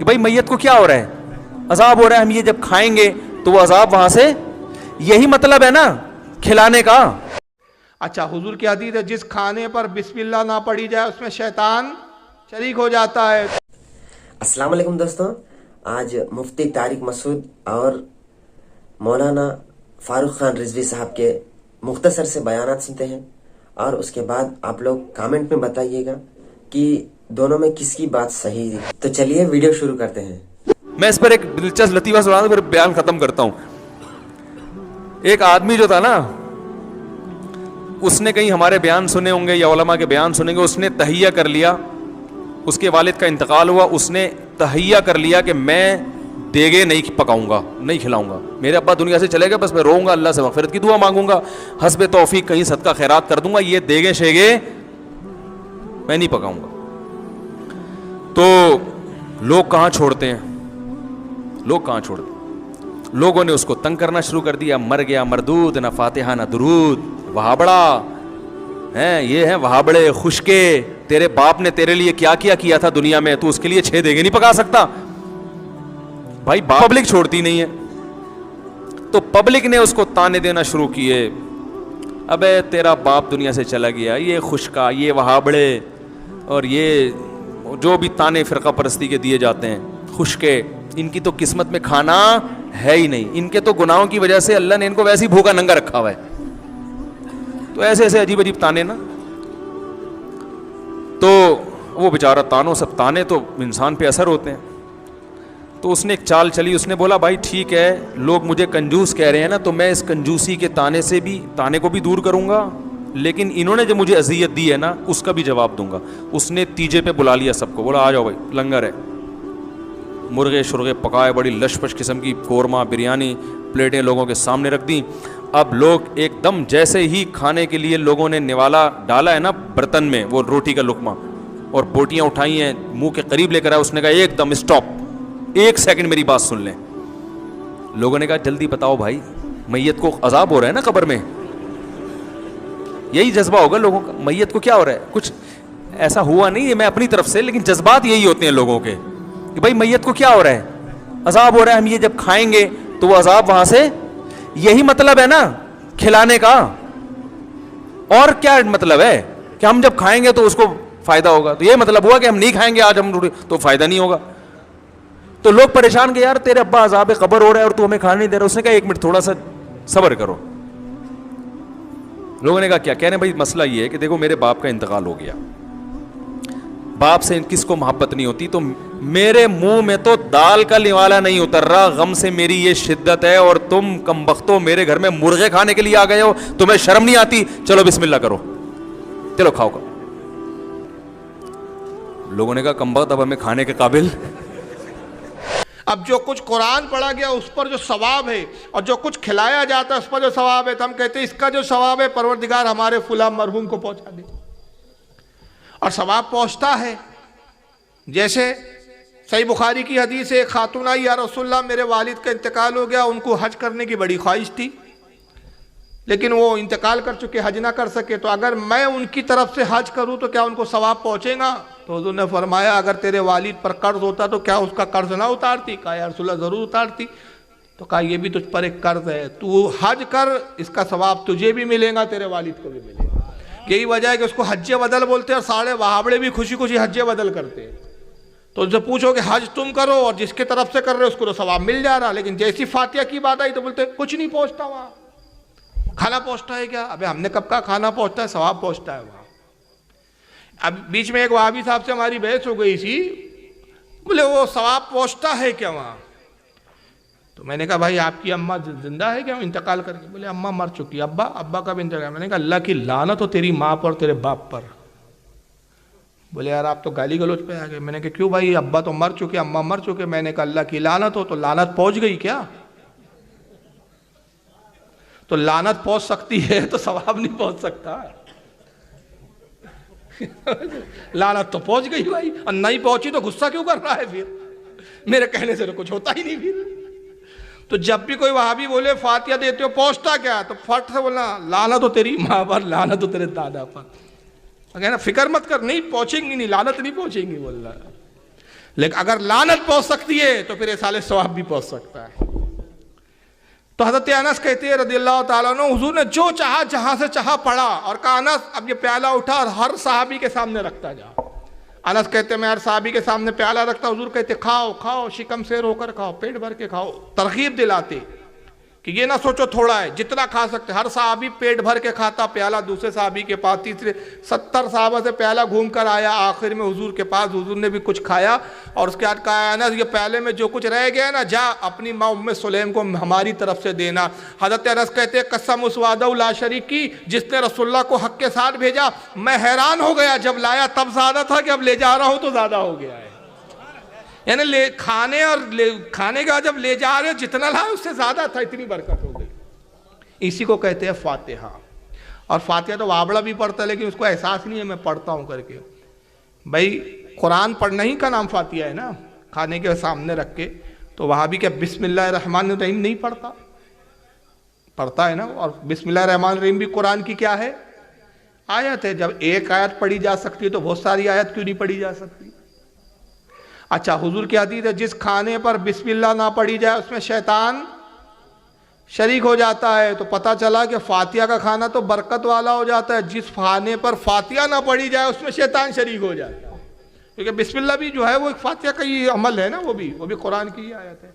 کہ بھائی میت کو کیا ہو رہا ہے, عذاب ہو رہا ہے, ہم یہ جب کھائیں گے تو وہ عذاب وہاں سے, یہی مطلب ہے نا کھلانے کا. اچھا حضور کی حدیث ہے جس کھانے پر بسم اللہ نہ پڑھی جائے اس میں شیطان شریک ہو جاتا ہے. السلام علیکم دوستوں, آج مفتی طارق مسعود اور مولانا فاروق خان رضوی صاحب کے مختصر سے بیانات سنتے ہیں, اور اس کے بعد آپ لوگ کامنٹ میں بتائیے گا کہ دونوں میں کس کی بات صحیح ہے. تو چلیے ویڈیو شروع کرتے ہیں. میں اس پر ایک دلچسپ لطیفہ سنا دوں پھر بیان ختم کرتا ہوں. ایک آدمی جو تھا نا, اس نے کہیں ہمارے بیان سنے ہوں گے یا علماء کے بیان سنیں گے, اس نے تہیہ کر لیا, اس کے والد کا انتقال ہوا, اس نے تہیہ کر لیا کہ میں دیگے نہیں پکاؤں گا, نہیں کھلاؤں گا, میرے ابا دنیا سے چلے گئے, بس میں روؤں گا, اللہ سے مغفرت کی دعا مانگوں گا, حسب توفیق کہیں صدقہ خیرات کر دوں گا, یہ دیگے شیگے میں نہیں پکاؤں گا. تو لوگ کہاں چھوڑتے ہیں, لوگ کہاں چھوڑتے ہیں, لوگوں نے اس کو تنگ کرنا شروع کر دیا, مر گیا مردود, نہ فاتحہ نہ درود, وہابڑا ہیں, یہ ہیں وہابڑے خشکے, تیرے باپ نے تیرے لیے کیا کیا تھا دنیا میں, تو اس کے لیے 6 دیگے نہیں پکا سکتا. بھائی پبلک چھوڑتی نہیں ہے, تو پبلک نے اس کو تانے دینا شروع کیے, ابے تیرا باپ دنیا سے چلا گیا, یہ خشکا, یہ وہابڑے, اور یہ جو بھی تانے فرقہ پرستی کے دیے جاتے ہیں, خشکے, ان کی تو قسمت میں کھانا ہے ہی نہیں, ان کے تو گناہوں کی وجہ سے اللہ نے ان کو ویسے ہی بھوکا ننگا رکھا ہوا ہے. تو ایسے ایسے عجیب عجیب تانے نا. تو وہ بیچارہ تانوں, سب تانے تو انسان پہ اثر ہوتے ہیں. تو اس نے ایک چال چلی, اس نے بولا بھائی ٹھیک ہے, لوگ مجھے کنجوس کہہ رہے ہیں نا, تو میں اس کنجوسی کے تانے کو بھی دور کروں گا, لیکن انہوں نے جو مجھے اذیت دی ہے نا اس کا بھی جواب دوں گا. اس نے تیجے پہ بلا لیا سب کو, بولا آ جاؤ بھائی لنگر ہے, مرغے شرغے پکائے, بڑی لش پش قسم کی قورمہ بریانی پلیٹیں لوگوں کے سامنے رکھ دیں. اب لوگ ایک دم جیسے ہی کھانے کے لیے لوگوں نے نوالا ڈالا ہے نا برتن میں, وہ روٹی کا لقمہ اور بوٹیاں اٹھائی ہیں, منہ کے قریب لے کر آیا, اس نے کہا ایک دم اسٹاپ, 1 سیکنڈ میری بات سن لیں. لوگوں نے کہا جلدی بتاؤ بھائی, میت کو عذاب ہو رہا ہے نا قبر میں, یہی جذبہ ہوگا لوگوں کا, میت کو کیا ہو رہا ہے, کچھ ایسا ہوا نہیں ہے میں اپنی طرف سے, لیکن جذبات یہی ہوتے ہیں لوگوں کے کہ بھائی میت کو کیا ہو رہا ہے, عذاب ہو رہا ہے, ہم یہ جب کھائیں گے تو وہ عذاب وہاں سے, یہی مطلب ہے نا کھلانے کا. اور کیا مطلب ہے کہ ہم جب کھائیں گے تو اس کو فائدہ ہوگا, تو یہ مطلب ہوا کہ ہم نہیں کھائیں گے آج ہم تو فائدہ نہیں ہوگا. تو لوگ پریشان کہ یار تیرے ابا عذاب قبر ہو رہا ہے اور تو ہمیں کھانا نہیں دے رہا. اس نے کہا 1 منٹ تھوڑا سا صبر کرو. لوگوں نے کہا کیا کہہ رہے ہیں بھائی, مسئلہ یہ ہے کہ دیکھو میرے باپ کا انتقال ہو گیا, باپ سے کس کو محبت نہیں ہوتی, تو میرے منہ میں تو دال کا نوالا نہیں اتر رہا, غم سے میری یہ شدت ہے, اور تم کمبختو میرے گھر میں مرغے کھانے کے لیے آ گئے ہو, تمہیں شرم نہیں آتی, چلو بسم اللہ کرو, چلو کھاؤ. لوگوں نے کہا کمبخت اب ہمیں کھانے کے قابل. اب جو کچھ قرآن پڑھا گیا اس پر جو ثواب ہے اور جو کچھ کھلایا جاتا ہے اس پر جو ثواب ہے, تو ہم کہتے ہیں اس کا جو ثواب ہے پروردگار ہمارے فلاں مرحوم کو پہنچا دے, اور ثواب پہنچتا ہے. جیسے صحیح بخاری کی حدیث ہے, ایک خاتون آئی, یا رسول اللہ میرے والد کا انتقال ہو گیا, ان کو حج کرنے کی بڑی خواہش تھی لیکن وہ انتقال کر چکے, حج نہ کر سکے, تو اگر میں ان کی طرف سے حج کروں تو کیا ان کو ثواب پہنچے گا؟ تو حضور نے فرمایا اگر تیرے والد پر قرض ہوتا تو کیا اس کا قرض نہ اتارتی؟ کہا یا رسول اللہ ضرور اتارتی. تو کہا یہ بھی تجھ پر ایک قرض ہے, تو حج کر, اس کا ثواب تجھے بھی ملے گا, تیرے والد کو بھی ملے گا. یہی وجہ ہے کہ اس کو حج بدل بولتے ہیں, اور سارے وہابڑے بھی خوشی خوشی حج بدل کرتے ہیں. تو ان سے پوچھو کہ حج تم کرو اور جس کے طرف سے کر رہے اس کو تو ثواب مل جا رہا, لیکن جیسی فاتحہ کی بات آئی تو بولتے کچھ نہیں پہنچتا وہاں. کھانا پہنچتا ہے کیا؟ ابے ہم نے کب کہا کھانا پہنچتا ہے, ثواب پہنچتا ہے وہاں. اب بیچ میں ایک وہابی صاحب سے ہماری بحث ہو گئی تھی, بولے وہ ثواب پہنچتا ہے کیا وہاں؟ تو میں نے کہا بھائی آپ کی اماں زندہ ہے کیا انتقال کر کے؟ بولے اماں مر چکی. ابا کب انتقال؟ میں نے کہا اللہ کی لعنت ہو تیری ماں پر اور تیرے باپ پر. بولے یار آپ تو گالی گلوچ پہ آ گئے. میں نے کہا کیوں بھائی, ابا تو مر چکے, اماں مر چکے. میں نے کہا اللہ کی لعنت ہو, تو لعنت پہنچ گئی کیا؟ تو لعنت پہنچ سکتی ہے تو ثواب نہیں پہنچ سکتا. لعنت تو پہنچ گئی بھائی, اور نہیں پہنچی تو غصہ کیوں کر رہا ہے پھر؟ میرے کہنے سے تو کچھ ہوتا ہی نہیں پھر. تو جب بھی کوئی وہابی بولے فاتحہ دیتے ہو پہنچتا کیا, تو فٹ سے بولنا لعنت ہو تیری ماں پر, لعنت ہو تیرے دادا پر. کہنا فکر مت کر, نہیں پہنچیں گی, نہیں لعنت نہیں پہنچیں گی. بولنا لیکن اگر لعنت پہنچ سکتی ہے تو پھر ایصال ثواب بھی پہنچ سکتا ہے. تو حضرت انس کہتے ہیں رضی اللہ تعالیٰ عنہ حضور نے جو چاہا جہاں سے چاہا پڑھا اور کہا انس اب یہ پیالہ اٹھا اور ہر صحابی کے سامنے رکھتا جا. انس کہتے میں ہر صحابی کے سامنے پیالہ رکھتا. حضور کہتے کھاؤ کھاؤ شکم سیر ہو کر کھاؤ, پیٹ بھر کے کھاؤ. ترغیب دلاتے کہ یہ نہ سوچو تھوڑا ہے, جتنا کھا سکتے. ہر صحابی پیٹ بھر کے کھاتا پیالہ دوسرے صحابی کے پاس, تیسرے 70 صحابہ سے پیالہ گھوم کر آیا, آخر میں حضور کے پاس. حضور نے بھی کچھ کھایا اور اس کے بعد کہا انس یہ پیالے میں جو کچھ رہ گیا نا جا اپنی ماں ام سلیم کو ہماری طرف سے دینا. حضرت انس کہتے ہیں قسم اس وعدہ لا شریک کی جس نے رسول اللہ کو حق کے ساتھ بھیجا, میں حیران ہو گیا. جب لایا تب زیادہ تھا کہ اب لے جا رہا ہوں تو زیادہ ہو گیا ہے. یعنی کھانے کا جب لے جا رہے جتنا لائے اس سے زیادہ تھا, اتنی برکت ہو گئی. اسی کو کہتے ہیں فاتحہ. اور فاتحہ تو وابڑا بھی پڑھتا ہے لیکن اس کو احساس نہیں ہے میں پڑھتا ہوں کر کے. بھائی قرآن پڑھنا ہی کا نام فاتحہ ہے نا, کھانے کے سامنے رکھ کے. تو وہاں بھی کیا بسم اللہ الرحمن الرحیم نہیں پڑھتا؟ پڑھتا ہے نا. اور بسم اللہ الرحمن الرحیم بھی قرآن کی کیا ہے؟ آیت ہے. جب ایک آیت پڑھی جا سکتی ہے تو بہت ساری آیت کیوں نہیں پڑھی جا سکتی؟ اچھا حضور کی حدیث ہے جس کھانے پر بسم اللہ نہ پڑھی جائے اس میں شیطان شریک ہو جاتا ہے. تو پتہ چلا کہ فاتحہ کا کھانا تو برکت والا ہو جاتا ہے, جس کھانے پر فاتحہ نہ پڑھی جائے اس میں شیطان شریک ہو جاتا ہے. کیونکہ بسم اللہ بھی جو ہے وہ ایک فاتحہ کا ہی عمل ہے نا, وہ بھی قرآن کی ہی آیت ہے.